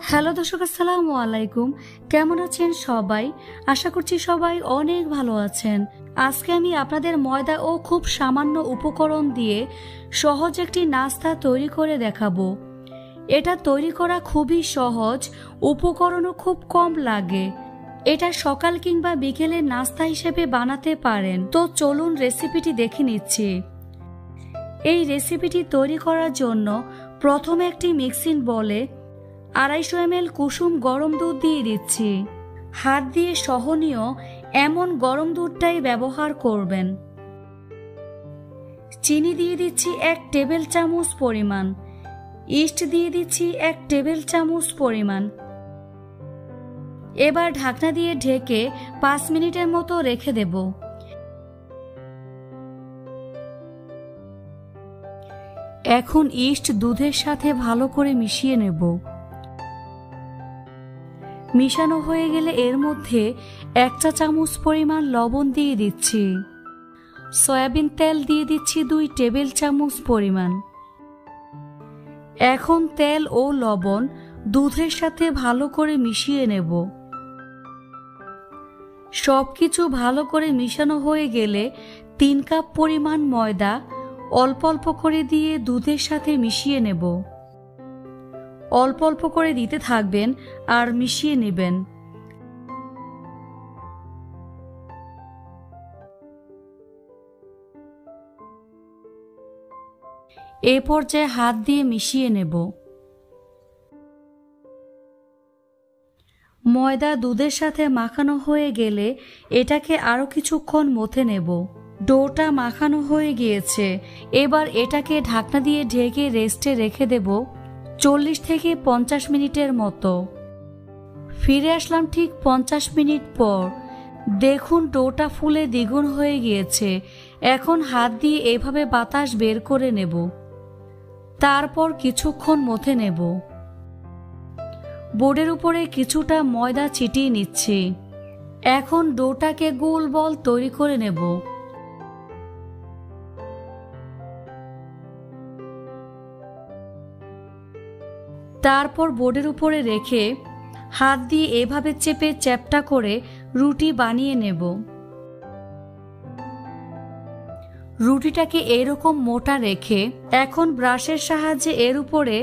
Hello দর্শক, আসসালামু আলাইকুম। কেমন আছেন সবাই? আশা করছি সবাই অনেক ভালো আছেন। আজকে আমি আপনাদের ময়দা ও খুব সামান্য উপকরণ দিয়ে সহজ একটি নাস্তা তৈরি করে দেখাবো। এটা তৈরি করা খুবই সহজ, উপকরণও খুব কম লাগে। এটা সকাল কিংবা বিকেলের নাস্তা হিসেবে বানাতে পারেন। তো চলুন রেসিপিটি দেখে নিচ্ছি। এই রেসিপিটি তৈরি করার জন্য প্রথমে একটি মিক্সিং বলে 250 ml কুসুম গরম দুধ দিয়ে দিচ্ছি। হাত দিয়ে সহনীয় এমন গরম দুধটাই ব্যবহার করবেন। চিনি দিয়ে দিচ্ছি 1 টেবিল চামচ পরিমাণ। ইস্ট দিয়ে দিচ্ছি 1 টেবিল চামচ পরিমাণ। এবার ঢাকনা দিয়ে ঢেকে 5 মিনিটের মতো রেখে দেব। এখন ইস্ট দুধের সাথে ভালো করে মিশিয়ে নেব। মিশানো হয়ে গেলে এর মধ্যে 1 চা চামচ পরিমাণ লবণ দিয়ে দিচ্ছি। সয়াবিন তেল দিয়ে দিচ্ছি 2 টেবিল চামচ পরিমাণ। এখন তেল ও লবণ দুধের সাথে ভালো করে মিশিয়ে নেব। সবকিছু ভালো করে মিশানো হয়ে গেলে 3 কাপ পরিমাণ ময়দা অল্প অল্প করে দিয়ে দুধের সাথে মিশিয়ে নেব। অল্প অল্প করে দিতে থাকবেন আর মিশিয়ে নেবেন। এই পর্যায়ে হাত দিয়ে মিশিয়ে নেব। ময়দা দুধের সাথে মাখানো হয়ে গেলে এটাকে আরো কিছুক্ষণ মথে নেব। ডোটা মাখানো হয়ে গিয়েছে। এবার এটাকে ঢাকনা দিয়ে ঢেকে রেস্টে রেখে দেব 40 থেকে 50 মিনিটের মতো। ফিরে আসলাম ঠিক 50 মিনিট পর। দেখুন ডোটা ফুলে দ্বিগুণ হয়ে গিয়েছে। এখন হাত দিয়ে এভাবে বাতাস বের করে নেব। তারপর কিছুক্ষণ মথে নেব। বোর্ডের উপরে কিছুটা ময়দা ছিটিয়ে নিচ্ছি। এখন ডোটাকে গোল বল তৈরি করে নেব। তারপর বোর্ডের উপরে রেখে হাত দিয়ে এভাবে চেপে চ্যাপ্টা করে রুটি বানিয়ে নেব। রুটিটাকে এরকম মোটা রেখে এখন ব্রাশের সাহায্যে এর উপরে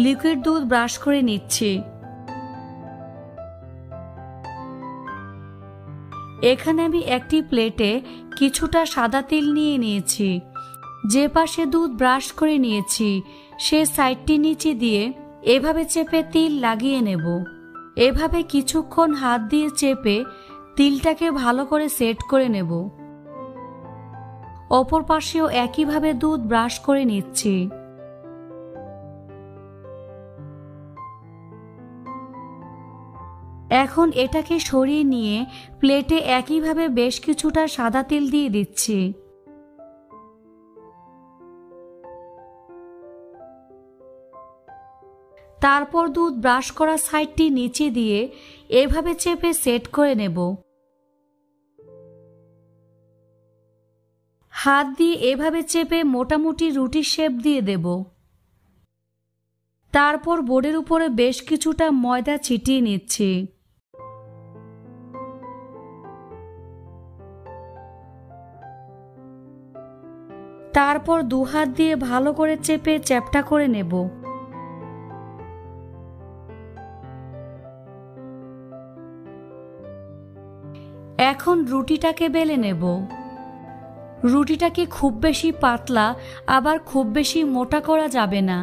লিকুইড দুধ ব্রাশ করে নিচ্ছি। এখানে আমি একটি প্লেটে কিছুটা সাদা তিল নিয়ে নিয়েছি। যে পাশে দুধ ব্রাশ করে নিয়েছি সে সাইডটি নিচে দিয়ে এভাবে চেপে তিল লাগিয়ে নেব। এভাবে কিছুক্ষণ হাত দিয়ে চেপে তিলটাকে ভালো করে সেট করে নেব। অপর পাশেও একইভাবে দুধ ব্রাশ করে নিচ্ছি। এখন এটাকে সরিয়ে নিয়ে প্লেটে একইভাবে বেশ কিছুটা সাদা তিল দিয়ে দিচ্ছি। তারপর দুধ ব্রাশ করা সাইডটি নিচে দিয়ে এভাবে চেপে সেট করে নেব। হাত দিয়ে এভাবে চেপে মোটামুটি রুটির শেপ দিয়ে দেব। তারপর বোর্ডের উপরে বেশ কিছুটা ময়দা ছিটিয়ে নিচ্ছি। তারপর 2 হাত দিয়ে ভালো করে চেপে চ্যাপ্টা করে নেব। এখন রুটিটাকে বেলে নেব। রুটিটাকে খুব বেশি পাতলা আবার খুব বেশি মোটা করা যাবে না।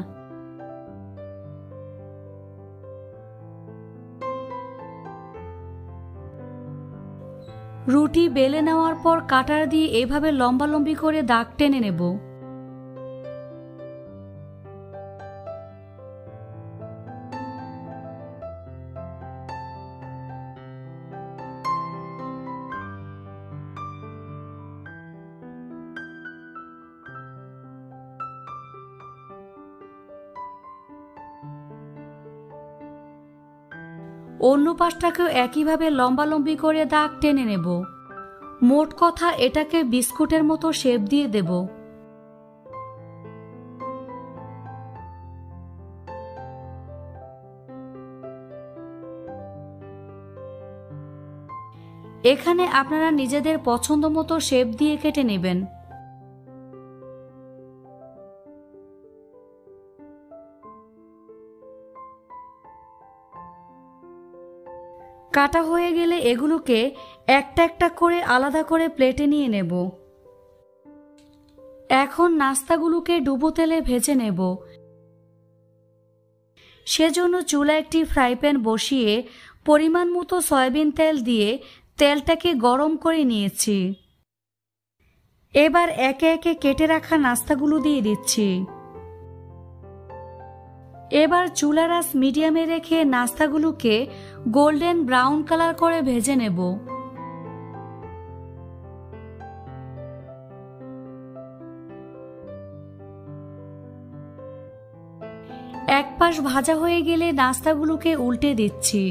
রুটি বেলে নেওয়ার পর কাটার দিয়ে এভাবে লম্বালম্বি করে দাগ টেনে নেব। অন্য পাশটাকেও একইভাবে লম্বালম্বি করে দাগ টেনে নেব। মোট কথা এটাকে বিস্কুটের মতো শেপ দিয়ে দেব। এখানে আপনারা নিজেদের পছন্দ মতো শেপ দিয়ে কেটে নেবেন। কাটা হয়ে গেলে এগুলোকে একটা একটা করে আলাদা করে প্লেটে নিয়ে নেব। এখন নাস্তাগুলোকে ডুবো তেলে ভেজে নেব। সেজন্য চুলায় একটি ফ্রাই প্যান বসিয়ে পরিমাণ মতো সয়াবিন তেল দিয়ে তেলটাকে গরম করে নিয়েছি। এবার একে একে কেটে রাখা নাস্তাগুলো দিয়ে দিচ্ছি। এবার চুলার আঁচ মিডিয়ামে রেখে নাস্তাগুলোকে গোল্ডেন ব্রাউন কালার করে ভেজে নেব। এক পাশ ভাজা হয়ে গেলে নাস্তাগুলোকে উল্টে দিচ্ছি।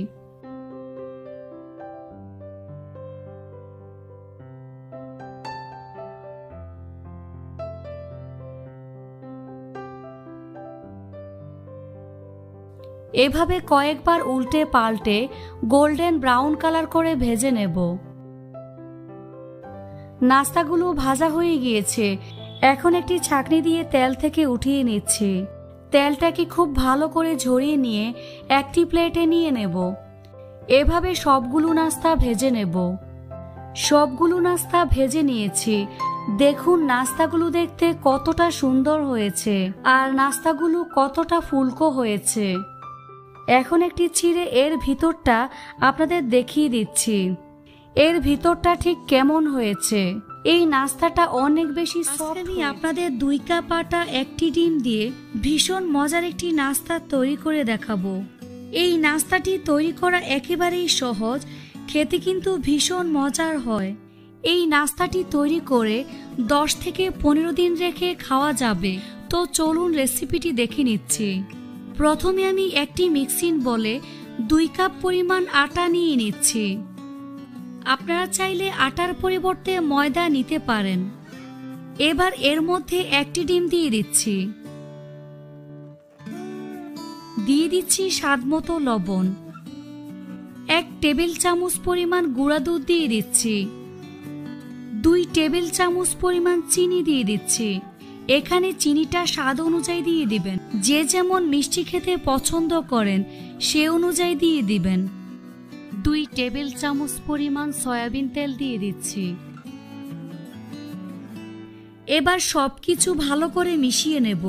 এভাবে কয়েকবার উল্টে পাল্টে গোল্ডেন ব্রাউন কালার করে ভেজে নেব। নাস্তাগুলো ভাজা হয়ে গিয়েছে। এখন একটি ছাঁকনি দিয়ে তেল থেকে উঠিয়ে নিচ্ছি। তেলটাকে খুব ভালো করে ঝরিয়ে নিয়ে একটি প্লেটে নিয়ে নেব। এভাবে সবগুলো নাস্তা ভেজে নেব। সবগুলো নাস্তা ভেজে নিয়েছি। দেখুন নাস্তাগুলো দেখতে কতটা সুন্দর হয়েছে আর নাস্তাগুলো কতটা ফুলকো হয়েছে। এখন একটি ছিঁড়ে এর ভিতরটা আপনাদের দেখিয়ে দিচ্ছি। এর ভিতরটা ঠিক কেমন হয়েছে। এই নাস্তাটা অনেক বেশি সফট। আমি আপনাদের 2 কাপ আটা একটি ডিম দিয়ে ভীষণ মজার একটি নাস্তা তৈরি করে দেখাবো। এই নাস্তাটি তৈরি করা একেবারেই সহজ, খেতে কিন্তু ভীষণ মজার হয়। এই নাস্তাটি তৈরি করে 10 থেকে 15 দিন রেখে খাওয়া যাবে। তো চলুন রেসিপিটি দেখে নিচ্ছি। প্রথমে আমি একটি মিক্সিং বলে 2 কাপ পরিমাণ আটা নিয়ে নিচ্ছি। আপনারা চাইলে আটার পরিবর্তে ময়দা নিতে পারেন। এবার এর মধ্যে একটি ডিম দিয়ে দিচ্ছি। দিয়ে দিচ্ছি স্বাদমতো লবণ। 1 টেবিল চামচ পরিমাণ গুঁড়া দুধ দিয়ে দিচ্ছি। 2 টেবিল চামচ পরিমাণ চিনি দিয়ে দিচ্ছি। এখানে চিনিটা স্বাদ অনুযায়ী দিয়ে দিবেন। যে যেমন মিষ্টি খেতে পছন্দ করেন সে অনুযায়ী দিয়ে দিবেন। 2 টেবিল চামচ পরিমাণ সয়াবিন তেল দিয়ে দিচ্ছি। এবার সবকিছু ভালো করে মিশিয়ে নেব।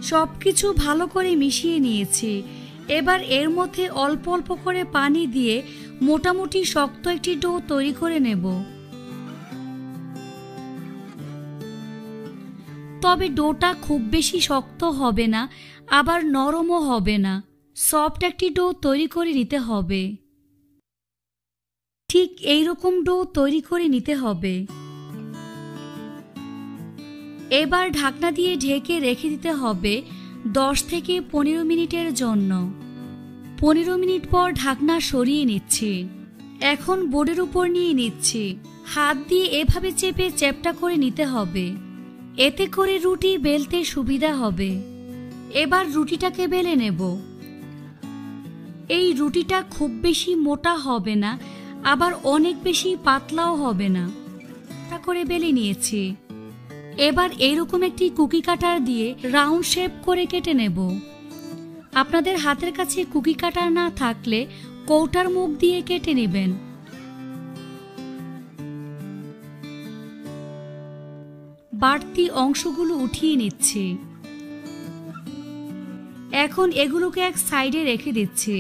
সবকিছু ভালো করে মিশিয়ে নিয়েছি। এবার এর মধ্যে অল্প অল্প করে পানি দিয়ে মোটামুটি শক্ত একটি ডো তৈরি করে নেব। তবে ডোটা খুব বেশি শক্ত হবে না, আবার নরমও হবে না। সফট একটি ডো তৈরি করে নিতে হবে। ঠিক এইরকম ডো তৈরি করে নিতে হবে। এবার ঢাকনা দিয়ে ঢেকে রেখে দিতে হবে 10 থেকে 15 মিনিটের জন্য। 15 মিনিট পর ঢাকনা সরিয়ে নিচ্ছি। এখন বোর্ডের উপর নিয়ে নিচ্ছি। হাত দিয়ে এভাবে চেপে চ্যাপ্টা করে নিতে হবে। এতে করে রুটি বেলতে সুবিধা হবে। এবার রুটিটাকে বেলে নেব। এই রুটিটা খুব বেশি মোটা হবে না, আবার অনেক বেশি পাতলাও হবে না। তা করে বেলে নিয়েছি। এবার এরকম একটি কুকি কাটার দিয়ে রাউন্ড শেপ করে কেটে নেব। আপনাদের হাতের কাছে কুকি কাটার না থাকলে কৌটার মুখ দিয়ে কেটে নেবেন। বাড়তি অংশগুলো উঠিয়ে নিচ্ছি। এখন এগুলোকে এক সাইডে রেখে দিচ্ছি।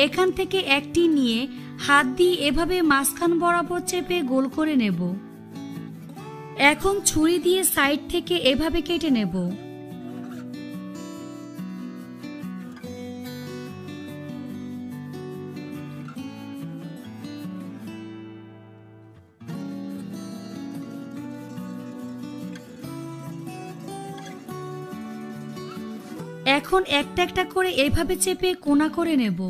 এখান থেকে একটি নিয়ে হাত দিয়ে এভাবে মাঝখান বরাবর চেপে গোল করে নেব। এখন ছুরি দিয়ে সাইড থেকে এভাবে কেটে নেব। এখন একটা একটা করে এভাবে চেপে কোনা করে নেব।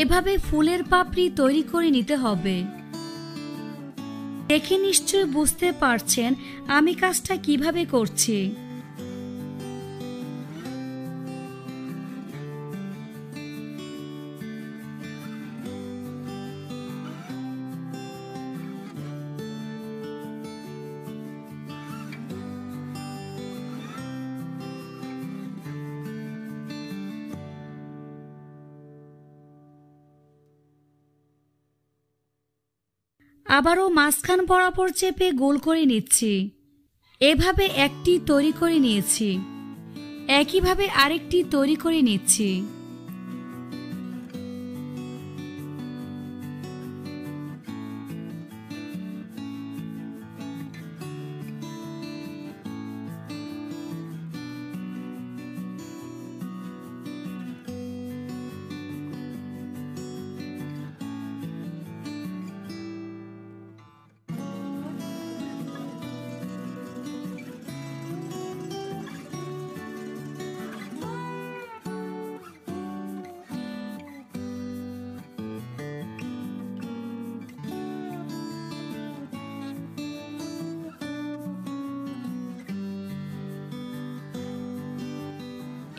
এভাবে ফুলের পাপড়ি তৈরি করে নিতে হবে। দেখে নিশ্চয় বুঝতে পারছেন আমি কাজটা কিভাবে করছি। আবারও মাঝখান বরাবর চেপে গোল করে নিচ্ছি। এভাবে একটি তৈরি করে নিয়েছি, একইভাবে আরেকটি তৈরি করে নিচ্ছি।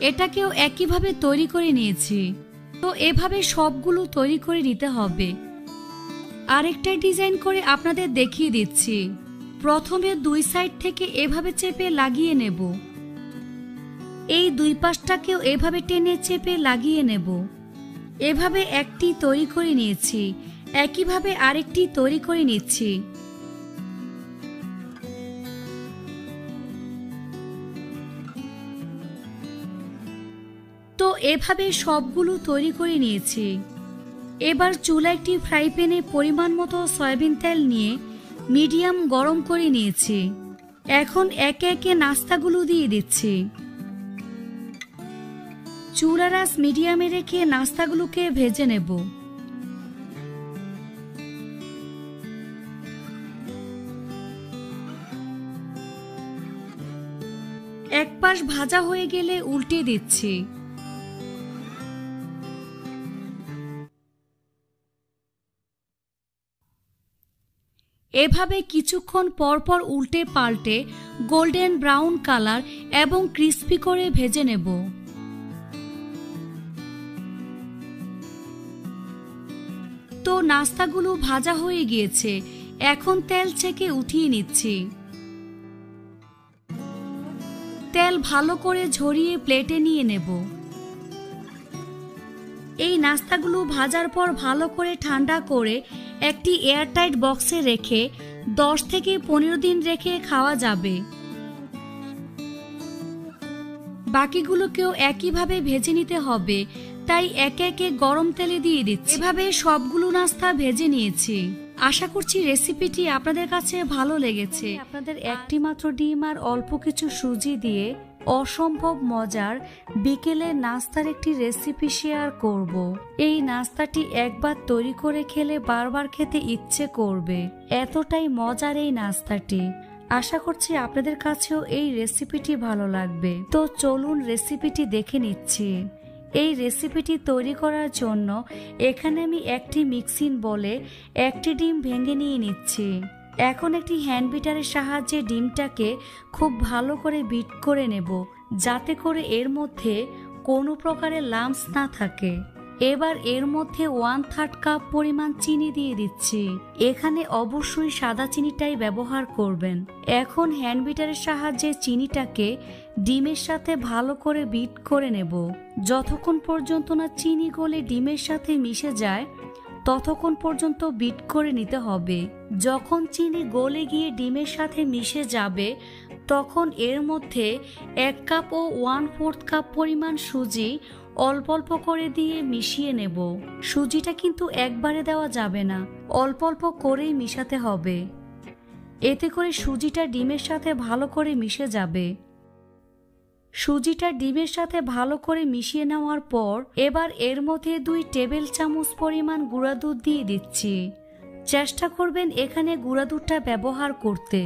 এটাকেও একইভাবে তৈরি করে নিয়েছি। তো এভাবে সবগুলো তৈরি করে নিতে হবে। আরেকটা ডিজাইন করে আপনাদের দেখিয়ে দিচ্ছি। প্রথমে দুই সাইড থেকে এভাবে চেপে লাগিয়ে নেব, এই দুই পাশটাকেও এভাবে টেনে চেপে লাগিয়ে নেব। এভাবে একটি তৈরি করে নিয়েছি, একইভাবে আরেকটি তৈরি করে নিচ্ছি। তো এভাবে সবগুলো তৈরি করে নিয়েছি। এবার চুলায় একটি ফ্রাই প্যানে পরিমাণ মতো সয়াবিন তেল নিয়ে মিডিয়াম গরম করে নিয়েছি। এখন একে একে নাস্তাগুলো দিয়ে দিচ্ছি। চুলার আঁচ মিডিয়ামে রেখে নাস্তাগুলোকে ভেজে নেব। এক পাশ ভাজা হয়ে গেলে উল্টে দিচ্ছি। এভাবে কিছুক্ষণ পরপর উল্টে পাল্টে গোল্ডেন ব্রাউন কালার এবং ক্রিস্পি করে ভেজে নেব। তো নাস্তাগুলো ভাজা হয়ে গিয়েছে, এখন তেল ছেঁকে উঠিয়ে নিচ্ছি। তেল ভালো করে ঝরিয়ে প্লেটে নিয়ে নেব। এই নাস্তাগুলো ভাজার পর ভালো করে ঠান্ডা করে একটি এয়ারটাইট বক্সে রেখে 10 থেকে 15 দিন রেখে খাওয়া যাবে। বাকিগুলোকেও একইভাবে ভেজে নিতে হবে, তাই একে একে গরম তেলে দিয়ে দিচ্ছি। এভাবে সবগুলো নাস্তা ভেজে নিয়েছি। আশা করছি রেসিপিটি আপনাদের কাছে ভালো লেগেছে। আপনাদের একটি মাত্র ডিম আর অল্প কিছু সুজি দিয়ে অসম্ভব মজার বিকেলের নাস্তার একটি রেসিপি শেয়ার করব। এই নাস্তাটি একবার তৈরি করে খেলে বারবার খেতে ইচ্ছে করবে, এতটাই মজার এই নাস্তাটি। আশা করছি আপনাদের কাছেও এই রেসিপিটি ভালো লাগবে। তো চলুন রেসিপিটি দেখে নিচ্ছি। এই রেসিপিটি তৈরি করার জন্য এখানে আমি একটি মিক্সিং বলে একটি ডিম ভেঙে নিয়ে নিচ্ছি। এখন একটি হ্যান্ড বিটারের সাহায্যে ডিমটাকে খুব ভালো করে বিট করে নেব, যাতে করে এর মধ্যে কোনো প্রকারের লাম্পস না থাকে। এবার এর মধ্যে 1/3 কাপ পরিমাণ চিনি দিয়ে দিচ্ছি। এখানে অবশ্যই সাদা চিনিটাই ব্যবহার করবেন। এখন হ্যান্ড বিটারের সাহায্যে চিনিটাকে ডিমের সাথে ভালো করে বিট করে নেব। যতক্ষণ পর্যন্ত না চিনি গলে ডিমের সাথে মিশে যায় ততক্ষণ পর্যন্ত বিট করে নিতে হবে। যখন চিনি গলে গিয়ে ডিমের সাথে মিশে যাবে তখন এর মধ্যে 1 কাপ ও 1/4 কাপ পরিমাণ সুজি অল্প অল্প করে দিয়ে মিশিয়ে নেব। সুজিটা কিন্তু একবারে দেওয়া যাবে না, অল্প অল্প করেই মিশাতে হবে। এতে করে সুজিটা ডিমের সাথে ভালো করে মিশে যাবে। সুজিটা ডিমের সাথে ভালো করে মিশিয়ে নেওয়ার পর এবার এর মধ্যে 2 টেবিল চামচ পরিমাণ গুঁড়া দুধ দিয়ে দিচ্ছি। চেষ্টা করবেন এখানে গুঁড়া দুধটা ব্যবহার করতে,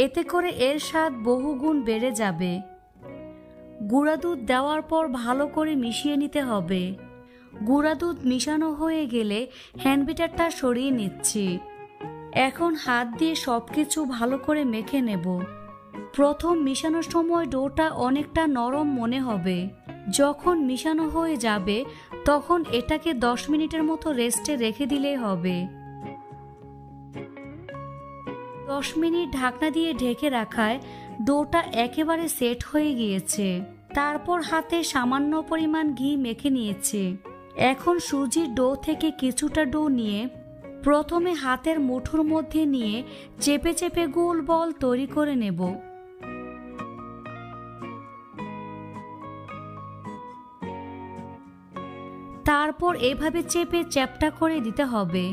এতে করে এর স্বাদ বহুগুণ বেড়ে যাবে। গুঁড়া দুধ দেওয়ার পর ভালো করে মিশিয়ে নিতে হবে। গুঁড়া দুধ মিশানো হয়ে গেলে হ্যান্ড বিটারটা সরিয়ে নিচ্ছি। এখন হাত দিয়ে সবকিছু ভালো করে মেখে নেব। প্রথম মিশানোর সময় ডোটা অনেকটা নরম মনে হবে। যখন মিশানো হয়ে যাবে তখন এটাকে 10 মিনিটের মতো রেস্টে রেখে দিলেই হবে। 10 মিনিট ঢাকনা দিয়ে ঢেকে রাখায় ডোটা একেবারে সেট হয়ে গিয়েছে। তারপর হাতে সামান্য পরিমাণ ঘি মেখে নিয়েছে। এখন সুজির ডো থেকে কিছুটা ডো নিয়ে প্রথমে হাতের মুঠোর মধ্যে নিয়ে চেপে চেপে গোল বল তৈরি করে নেব। তারপর এভাবে চেপে চ্যাপ্টা করে দিতে হবে।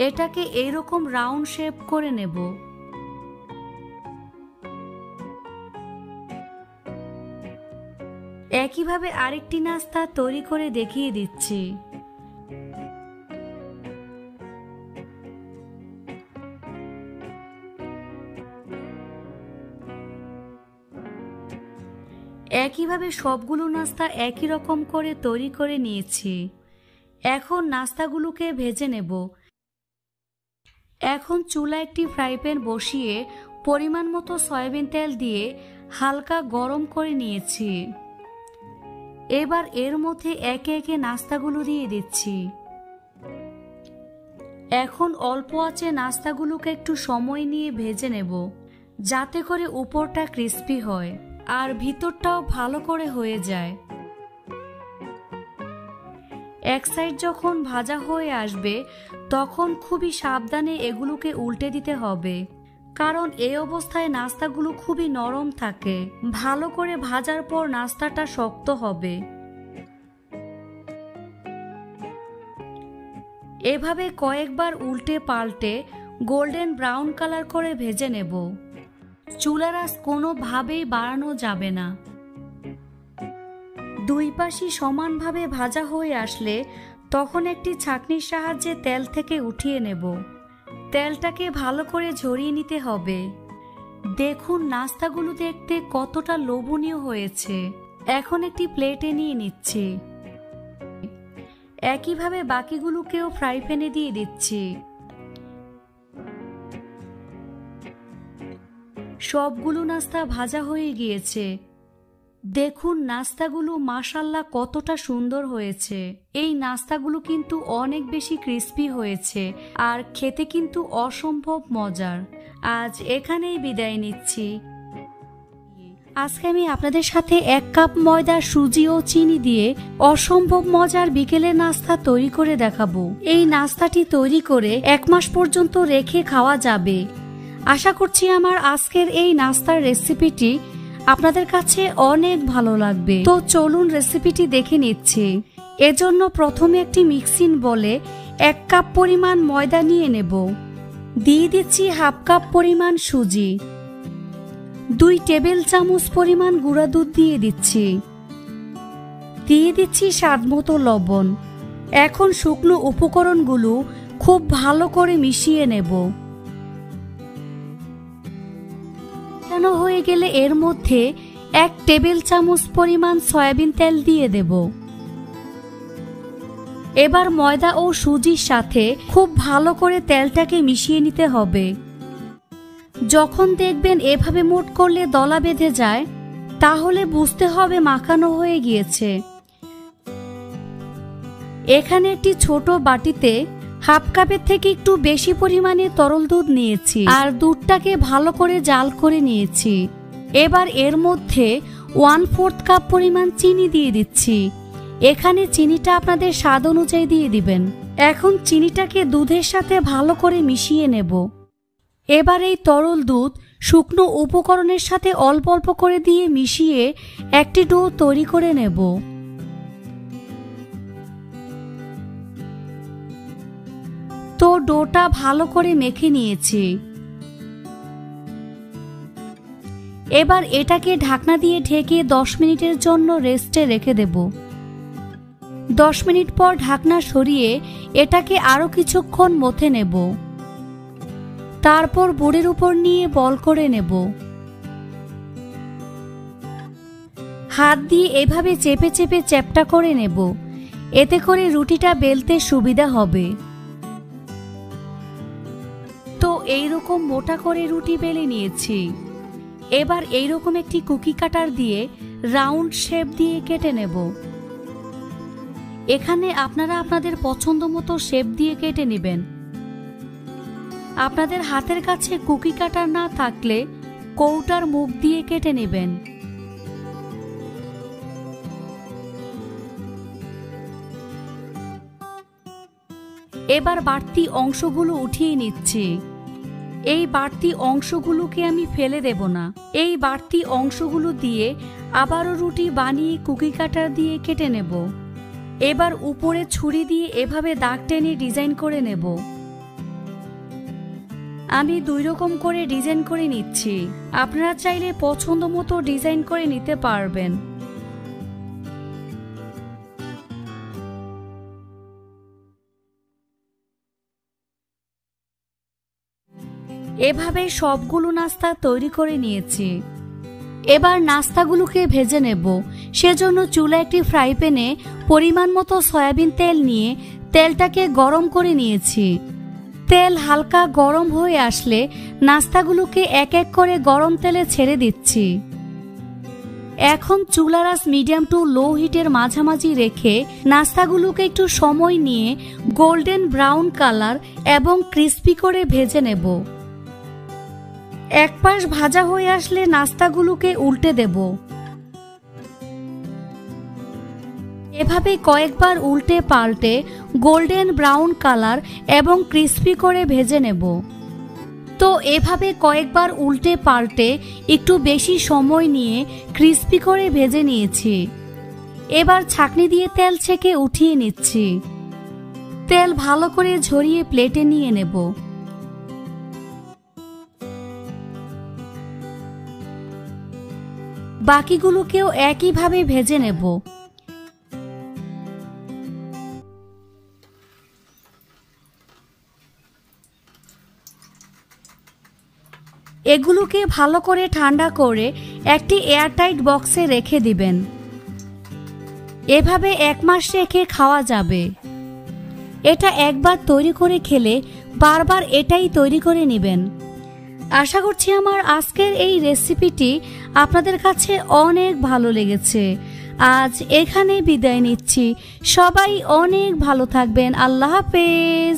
এটাকে এইরকম রাউন্ড শেপ করে নেব। একইভাবে আরেকটি নাস্তা তৈরি করে দেখিয়ে দিচ্ছি। একইভাবে সবগুলো নাস্তা একই রকম করে তৈরি করে নিয়েছি। এখন নাস্তাগুলোকে ভেজে নেব। এখন চুলায় একটি ফ্রাই প্যান বসিয়ে পরিমাণ মতো সয়াবিন তেল দিয়ে হালকা গরম করে নিয়েছি। এবার এর মধ্যে একে একে নাস্তাগুলো দিয়ে দিচ্ছি। এখন অল্প আঁচে নাস্তাগুলোকে একটু সময় নিয়ে ভেজে নেব, যাতে করে উপরটা ক্রিস্পি হয় আর ভিতরটাও ভালো করে হয়ে যায়। এক সাইড যখন ভাজা হয়ে আসবে তখন খুবই সাবধানে এগুলোকে উল্টে দিতে হবে, কারণ এই অবস্থায় নাস্তাগুলো খুবই নরম থাকে। ভালো করে ভাজার পর নাস্তাটা শক্ত হবে। এভাবে কয়েকবার উল্টে পাল্টে গোল্ডেন ব্রাউন কালার করে ভেজে নেব। চুলার আঁচ কোনোভাবেই বাড়ানো যাবে না। দুই পাশই সমানভাবে ভাজা হয়ে আসলে তখন একটি ছাঁকনির সাহায্যে তেল থেকে উঠিয়ে নেব। তেলটাকে ভালো করে ঝরিয়ে নিতে হবে। দেখুন নাস্তাগুলো দেখতে কতটা লোভনীয় হয়েছে। এখন একটি প্লেটে নিয়ে নিচ্ছি। একইভাবে বাকিগুলোকেও ফ্রাই প্যানে দিয়ে দিচ্ছি। সবগুলো নাস্তা ভাজা হয়ে গিয়েছে। দেখুন নাস্তাগুলো মাশাআল্লাহ কতটা সুন্দর হয়েছে। এই নাস্তাগুলো কিন্তু অনেক বেশি ক্রিস্পি হয়েছে আর খেতে কিন্তু অসম্ভব মজার। আজ এখানেই বিদায় নিচ্ছি। আজকে আমি আপনাদের সাথে 1 কাপ ময়দা, সুজি ও চিনি দিয়ে অসম্ভব মজার বিকেলের নাস্তা তৈরি করে দেখাবো। এই নাস্তাটি তৈরি করে 1 মাস পর্যন্ত রেখে খাওয়া যাবে। আশা করছি আমার আজকের এই নাস্তার রেসিপিটি আপনাদের কাছে অনেক ভালো লাগবে। তো চলুন রেসিপিটি দেখে নিচ্ছি। এজন্য প্রথমে একটি মিক্সিং বলে 1 কাপ পরিমাণ ময়দা নিয়ে নেব। দিয়ে দিচ্ছি 1/2 কাপ পরিমাণ সুজি। 2 টেবিল চামচ পরিমাণ গুঁড়া দুধ দিয়ে দিচ্ছি। দিয়ে দিচ্ছি স্বাদমতো লবণ। এখন শুকনো উপকরণগুলো খুব ভালো করে মিশিয়ে নেব। হয়ে গেলে এর মধ্যে 1 টেবিল চামচ পরিমাণ সয়াবিন তেল দিয়ে দেব। এবার ময়দা ও সুজির সাথে খুব ভালো করে তেলটাকে মিশিয়ে নিতে হবে। যখন দেখবেন এভাবে মুঠ করলে দলা বেঁধে যায়, তাহলে বুঝতে হবে মাখানো হয়ে গিয়েছে। এখানে একটি ছোট বাটিতে 1/2 কাপের থেকে একটু বেশি পরিমাণে তরল দুধ নিয়েছি আর দুধটাকে ভালো করে জাল করে নিয়েছি। এবার এর মধ্যে 1/4 কাপ পরিমাণ চিনি দিয়ে দিচ্ছি। এখানে চিনিটা আপনাদের স্বাদ অনুযায়ী দিয়ে দিবেন। এখন চিনিটাকে দুধের সাথে ভালো করে মিশিয়ে নেব। এবার এই তরল দুধ শুকনো উপকরণের সাথে অল্প অল্প করে দিয়ে মিশিয়ে একটি ডো তৈরি করে নেব। তো ডোটা ভালো করে মেখে নিয়েছি। এবার এটাকে ঢাকনা দিয়ে ঢেকে 10 মিনিটের জন্য রেস্টে রেখে দেব। 10 মিনিট পর ঢাকনা সরিয়ে এটাকে আরো কিছুক্ষণ মথে নেব। তারপর বোর্ডের উপর নিয়ে বল করে নেব। হাত দিয়ে এভাবে চেপে চেপে চ্যাপ্টা করে নেব। এতে করে রুটিটা বেলতে সুবিধা হবে। তো এইরকম মোটা করে রুটি বেলে নিয়েছি। এবার এইরকম একটি কুকি কাটার দিয়ে রাউন্ড শেপ দিয়ে কেটে নেব। এখানে আপনারা আপনাদের পছন্দ মতো শেপ দিয়ে কেটে নেবেন। আপনাদের হাতের কাছে কুকি কাটার না থাকলে কৌটার মুখ দিয়ে কেটে নেবেন। এবার বাড়তি অংশগুলো উঠিয়ে নিচ্ছি। এই বাড়তি অংশগুলোকে আমি ফেলে দেব না। এই বাড়তি অংশগুলো দিয়ে আবারও রুটি বানিয়ে কুকি কাটার দিয়ে কেটে নেব। এবার উপরে ছুরি দিয়ে এভাবে দাগ টেনে ডিজাইন করে নেব। আমি 2 রকম করে ডিজাইন করে নিচ্ছি। আপনারা চাইলে পছন্দ মতো ডিজাইন করে নিতে পারবেন। এভাবে সবগুলো নাস্তা তৈরি করে নিয়েছি। এবার নাস্তাগুলোকে ভেজে নেব। সেজন্য চুলায় একটি ফ্রাই প্যানে পরিমাণ মতো সয়াবিন তেল নিয়ে তেলটাকে গরম করে নিয়েছি। তেল হালকা গরম হয়ে আসলে নাস্তাগুলোকে এক এক করে গরম তেলে ছেড়ে দিচ্ছি। এখন চুলার আঁচ মিডিয়াম টু লো হিটের মাঝামাঝি রেখে নাস্তাগুলোকে একটু সময় নিয়ে গোল্ডেন ব্রাউন কালার এবং ক্রিস্পি করে ভেজে নেব। এক পাশ ভাজা হয়ে আসলে নাস্তাগুলোকে উল্টে দেব। এভাবে কয়েকবার উল্টে পাল্টে গোল্ডেন ব্রাউন কালার এবং ক্রিস্পি করে ভেজে নেব। তো এভাবে কয়েকবার উল্টে পাল্টে একটু বেশি সময় নিয়ে ক্রিস্পি করে ভেজে নিয়েছি। এবার ছাঁকনি দিয়ে তেল ছেঁকে উঠিয়ে নিচ্ছি। তেল ভালো করে ঝরিয়ে প্লেটে নিয়ে নেব। বাকিগুলোকেও একইভাবে ভেজে নেব। এগুলোকে ভালো করে ঠান্ডা করে একটি এয়ারটাইট বক্সে রেখে দিবেন। এভাবে 1 মাস রেখে খাওয়া যাবে। এটা একবার তৈরি করে খেলে বারবার এটাই তৈরি করে নেবেন। আশা করছি আমার আজকের এই রেসিপিটি আপনাদের কাছে অনেক ভালো লেগেছে। আজ এখানে বিদায় নিচ্ছি। সবাই অনেক ভালো থাকবেন। আল্লাহ হাফেজ।